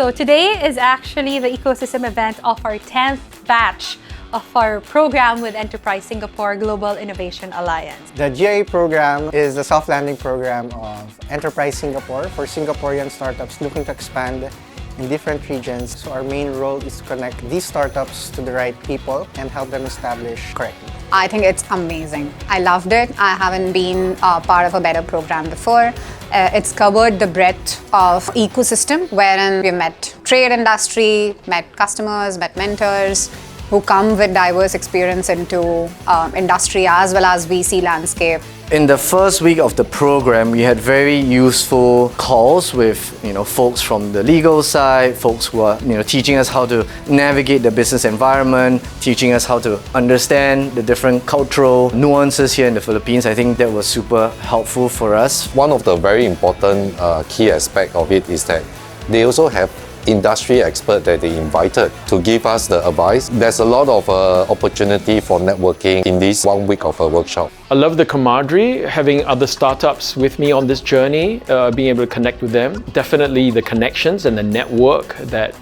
So today is actually the ecosystem event of our 10th batch of our program with Enterprise Singapore Global Innovation Alliance. The GIA program is the soft landing program of Enterprise Singapore for Singaporean startups looking to expand in different regions. So our main role is to connect these startups to the right people and help them establish correctly. I think it's amazing. I loved it. I haven't been part of a better program before. It's covered the breadth of ecosystem wherein we met trade industry, met customers, met mentors who come with diverse experience into industry as well as VC landscape. In the first week of the program, we had very useful calls with folks from the legal side, folks who are teaching us how to navigate the business environment, teaching us how to understand the different cultural nuances here in the Philippines. I think that was super helpful for us. One of the very important key aspect of it is that they also have industry expert that they invited to give us the advice. There's a lot of opportunity for networking in this 1 week of a workshop. I love the camaraderie, having other startups with me on this journey, being able to connect with them. Definitely the connections and the network that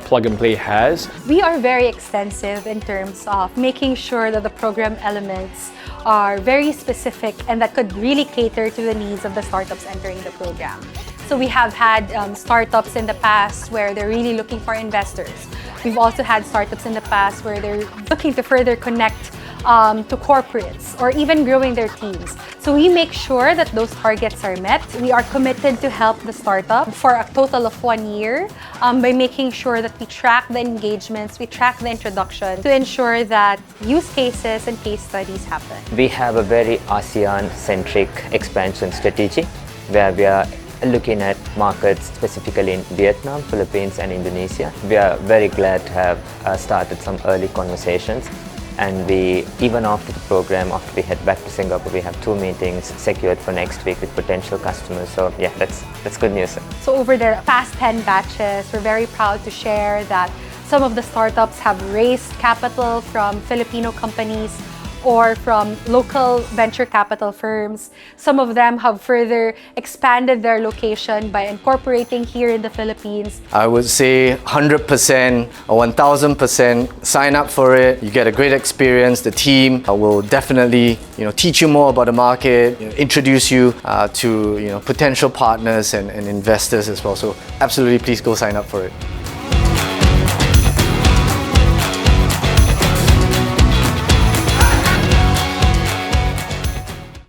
Plug and Play has. We are very extensive in terms of making sure that the program elements are very specific and that could really cater to the needs of the startups entering the program. So we have had startups in the past where they're really looking for investors. We've also had startups in the past where they're looking to further connect to corporates or even growing their teams. So we make sure that those targets are met. We are committed to help the startup for a total of 1 year by making sure that we track the engagements, we track the introduction to ensure that use cases and case studies happen. We have a very ASEAN-centric expansion strategy where we are looking at markets specifically in Vietnam, Philippines and Indonesia. We are very glad to have started some early conversations, and even after the program, after we head back to Singapore, we have 2 meetings secured for next week with potential customers. So yeah, that's good news. So over the past 10 batches, we're very proud to share that some of the startups have raised capital from Filipino companies or from local venture capital firms. Some of them have further expanded their location by incorporating here in the Philippines. I would say 100% or 1000% sign up for it. You get a great experience. The team will definitely teach you more about the market, introduce you to potential partners and investors as well. So absolutely, please go sign up for it.